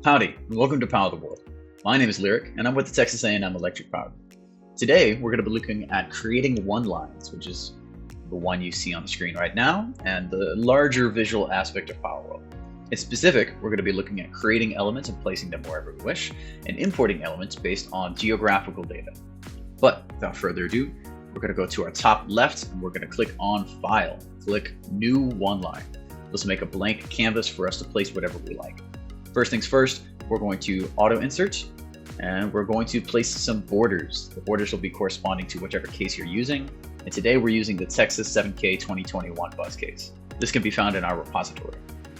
Howdy, and welcome to Power the World. My name is Lyric, and I'm with the Texas A&M Electric Power. Today, we're going to be looking at creating one lines, which is the one you see on the screen right now, and the larger visual aspect of PowerWorld. In specific, we're going to be looking at creating elements and placing them wherever we wish, and importing elements based on geographical data. But without further ado, we're going to go to our top left, and we're going to click on File, click New One Line. This will make a blank canvas for us to place whatever we like. First things first, we're going to auto insert and we're going to place some borders. The borders will be corresponding to whichever case you're using. And today we're using the Texas 7K 2021 bus case. This can be found in our repository.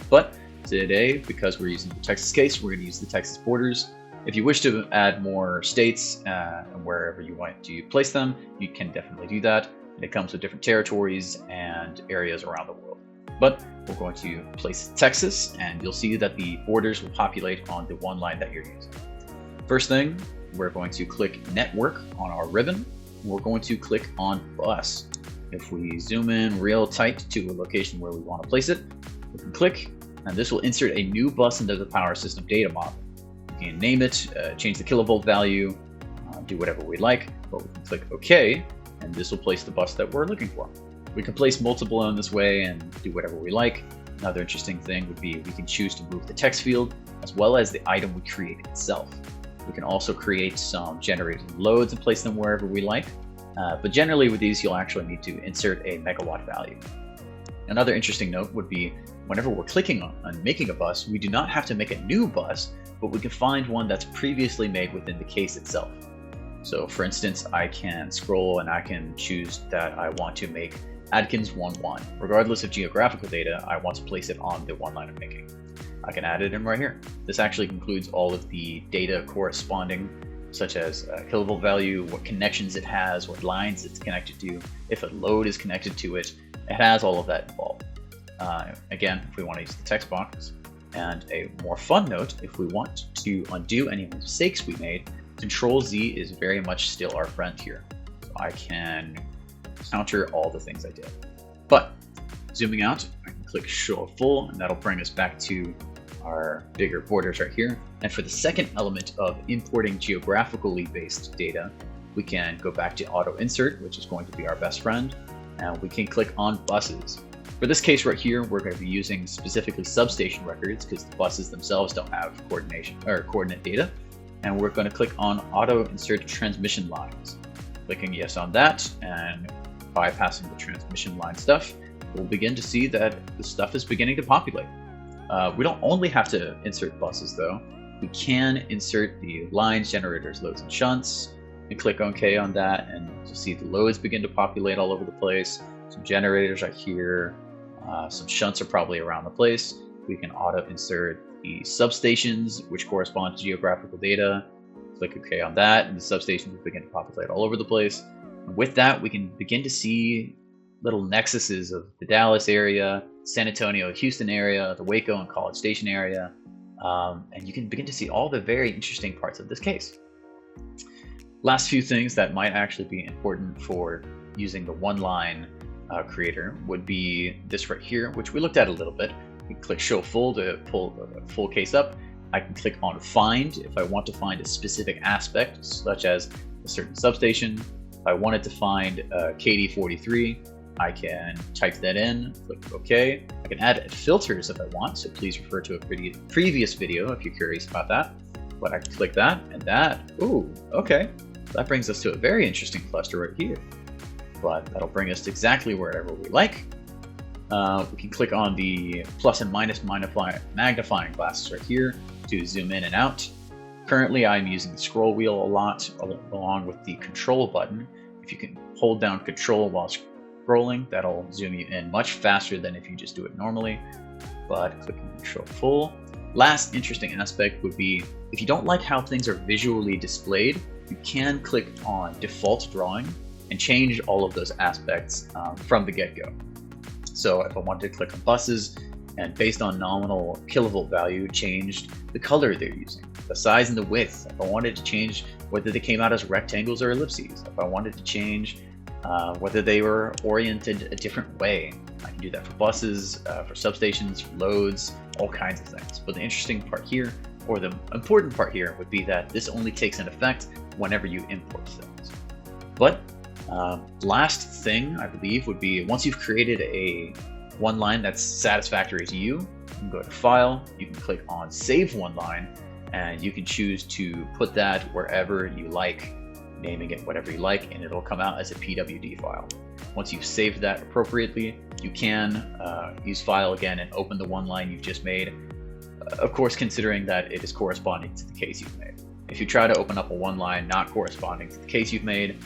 But today, because we're using the Texas case, we're going to use the Texas borders. If you wish to add more states and wherever you want to place them, you can definitely do that. And it comes with different territories and areas around the world. But we're going to place Texas, and you'll see that the borders will populate on the one line that you're using. First thing, we're going to click Network on our ribbon. We're going to click on Bus. If we zoom in real tight to a location where we want to place it, we can click, and this will insert a new bus into the power system data model. We can name it, change the kilovolt value, do whatever we like, but we can click OK, and this will place the bus that we're looking for. We can place multiple in this way and do whatever we like. Another interesting thing would be we can choose to move the text field as well as the item we created itself. We can also create some generated loads and place them wherever we like. But generally with these, you'll actually need to insert a megawatt value. Another interesting note would be whenever we're clicking on making a bus, we do not have to make a new bus, but we can find one that's previously made within the case itself. So for instance, I can scroll and I can choose that I want to make Adkins 1-1. Regardless of geographical data, I want to place it on the one line I'm making. I can add it in right here. This actually includes all of the data corresponding, such as kilovolt value, what connections it has, what lines it's connected to, if a load is connected to it. It has all of that involved. Again, if we want to use the text box. And a more fun note, if we want to undo any mistakes we made, Control-Z is very much still our friend here. So I can counter all the things I did. But zooming out, I can click Show Full, and that'll bring us back to our bigger borders right here. And for the second element of importing geographically based data, we can go back to Auto Insert, which is going to be our best friend, and we can click on Buses. For this case right here, we're going to be using specifically substation records because the buses themselves don't have coordinate data. And we're going to click on Auto Insert Transmission Lines. Clicking yes on that and bypassing the transmission line stuff, we'll begin to see that the stuff is beginning to populate. We don't only have to insert buses though. We can insert the lines, generators, loads, and shunts, and click OK on that, and you'll see the loads begin to populate all over the place. Some generators right here, some shunts are probably around the place. We can auto insert the substations, which correspond to geographical data. Click OK on that, and the substations will begin to populate all over the place. And with that, we can begin to see little nexuses of the Dallas area, San Antonio, Houston area, the Waco and College Station area, and you can begin to see all the very interesting parts of this case. Last few things that might actually be important for using the one-line creator would be this right here, which we looked at a little bit. We can click Show Full to pull the full case up. I can click on Find if I want to find a specific aspect, such as a certain substation. If I wanted to find KD43, I can type that in, click OK. I can add filters if I want, so please refer to a previous video if you're curious about that. But I can click that, and that, ooh, okay. That brings us to a very interesting cluster right here. But that'll bring us to exactly wherever we like. We can click on the plus and minus magnifying glasses right here to zoom in and out. Currently, I'm using the scroll wheel a lot along with the control button. If you can hold down control while scrolling, that'll zoom you in much faster than if you just do it normally. But clicking Show Full. Last interesting aspect would be if you don't like how things are visually displayed, you can click on Default Drawing and change all of those aspects from the get-go. So if I wanted to click on buses and based on nominal kilovolt value, changed the color they're using, the size and the width. If I wanted to change whether they came out as rectangles or ellipses, if I wanted to change whether they were oriented a different way, I can do that for buses, for substations, for loads, all kinds of things. But the interesting part here, or the important part here would be that this only takes an effect whenever you import things. But last thing I believe would be, once you've created a one line that's satisfactory to you, you can go to File, you can click on Save One Line, and you can choose to put that wherever you like, naming it whatever you like, and it'll come out as a PWD file. Once you've saved that appropriately, you can use File again and open the one line you've just made, of course considering that it is corresponding to the case you've made. If you try to open up a one line not corresponding to the case you've made,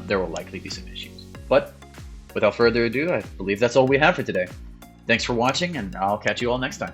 there will likely be some issues. But without further ado, I believe that's all we have for today. Thanks for watching, and I'll catch you all next time.